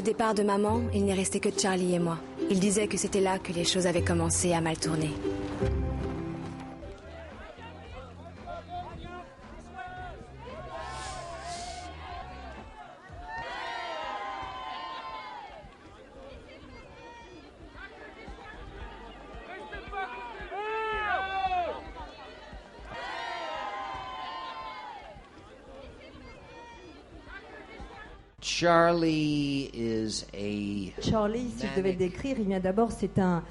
le départ de maman, il n'est resté que Charlie et moi. Il disait que c'était là que les choses avaient commencé à mal tourner. Charlie, si je devais le décrire, il vient d'abord, c'est un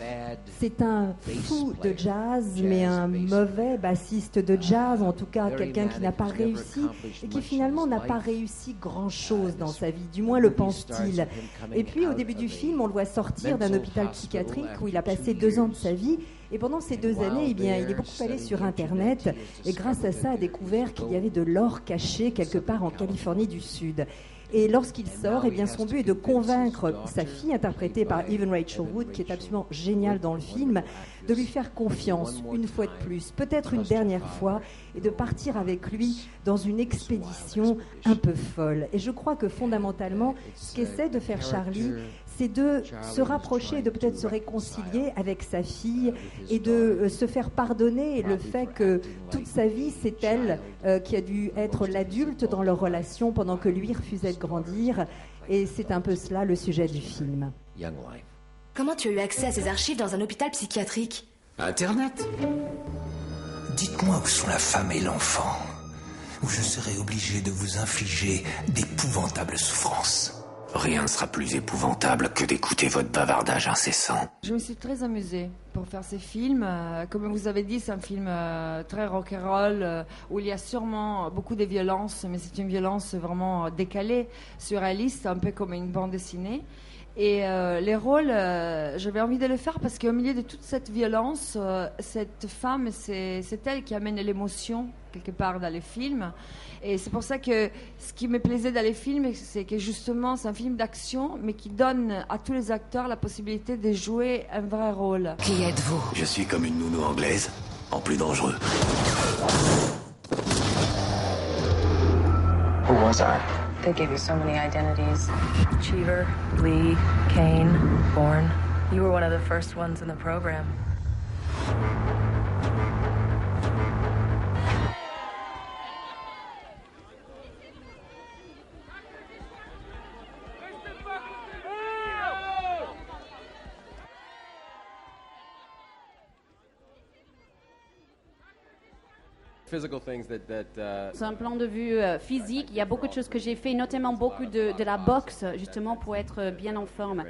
fou de jazz, mais un mauvais bassiste de jazz, en tout cas quelqu'un qui n'a pas réussi et qui finalement n'a pas réussi grand-chose dans sa vie, du moins le pense-t-il. Et puis au début du film, on le voit sortir d'un hôpital psychiatrique où il a passé 2 ans de sa vie. Et pendant ces 2 années, eh bien, il est beaucoup allé sur Internet et grâce à ça a découvert qu'il y avait de l'or caché quelque part en Californie du Sud. Et lorsqu'il sort, eh bien, son but est de convaincre sa fille, interprétée par Evan Rachel Wood, qui est absolument géniale dans le film, de lui faire confiance une fois de plus, peut-être une dernière fois, et de partir avec lui dans une expédition un peu folle. Et je crois que fondamentalement, ce qu'essaie de faire Charlie, c'est de se rapprocher et de peut-être se réconcilier avec sa fille et de se faire pardonner le fait que toute sa vie, c'est elle qui a dû être l'adulte dans leur relation pendant que lui refusait de grandir. Et c'est un peu cela le sujet du film. Comment tu as eu accès à ces archives dans un hôpital psychiatrique ? Internet. Dites-moi où sont la femme et l'enfant, où je serai obligé de vous infliger d'épouvantables souffrances. Rien ne sera plus épouvantable que d'écouter votre bavardage incessant. Je me suis très amusée pour faire ces films. Comme vous avez dit, c'est un film très rock'n'roll où il y a sûrement beaucoup de violence, mais c'est une violence vraiment décalée, surréaliste, un peu comme une bande dessinée. Et les rôles, j'avais envie de les faire parce qu'au milieu de toute cette violence, cette femme, c'est elle qui amène l'émotion quelque part dans les films. Et c'est pour ça que ce qui me plaisait dans les films, c'est que justement, c'est un film d'action, mais qui donne à tous les acteurs la possibilité de jouer un vrai rôle. Qui êtes-vous ? Je suis comme une nounou anglaise, en plus dangereux. Who was I? They gave you so many identities. Cheever, Lee, Kane, Bourne. You were one of the first ones in the program. Sur un plan de vue physique, il y a beaucoup de choses que j'ai fait, notamment beaucoup de la boxe, justement pour être bien en forme.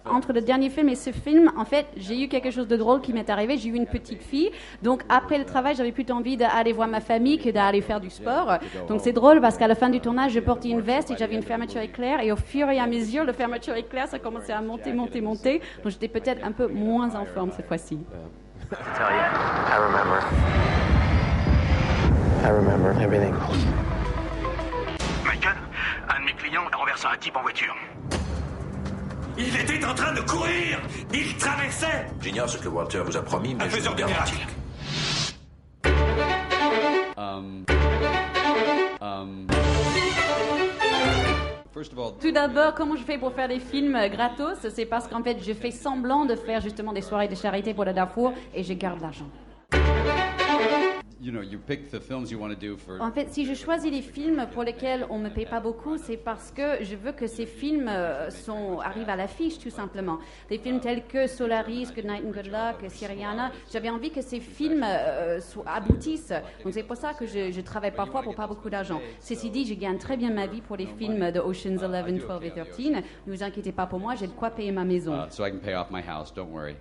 Entre le dernier film et ce film, en fait, j'ai eu quelque chose de drôle qui m'est arrivé. J'ai eu une petite fille, donc après le travail, j'avais plutôt envie d'aller voir ma famille que d'aller faire du sport. Donc c'est drôle parce qu'à la fin du tournage, je portais une veste et j'avais une fermeture éclair. Et au fur et à mesure, la fermeture éclair, ça commençait à monter. Donc j'étais peut-être un peu moins en forme cette fois-ci. I remember everything. Michael, un de mes clients a renversé un type en voiture. Il était en train de courir. Il traversait. J'ignore ce que Walter vous a promis, mais Un faiseur de miracles. Tout d'abord, comment je fais pour faire des films gratos ? C'est parce qu'en fait, je fais semblant de faire justement des soirées de charité pour le Darfour et je garde l'argent. En fait, si je choisis les films pour lesquels on ne me paye pas beaucoup, c'est parce que je veux que ces films arrivent à l'affiche, tout simplement. Des films tels que Solaris, Good Night and Good Luck, Syriana, j'avais envie que ces films aboutissent. Donc c'est pour ça que je travaille parfois pour pas beaucoup d'argent. Ceci dit, je gagne très bien ma vie pour les films de Ocean's 11, 12 et 13. Ne vous inquiétez pas pour moi, j'ai de quoi payer ma maison. So I can pay off my house, don't worry.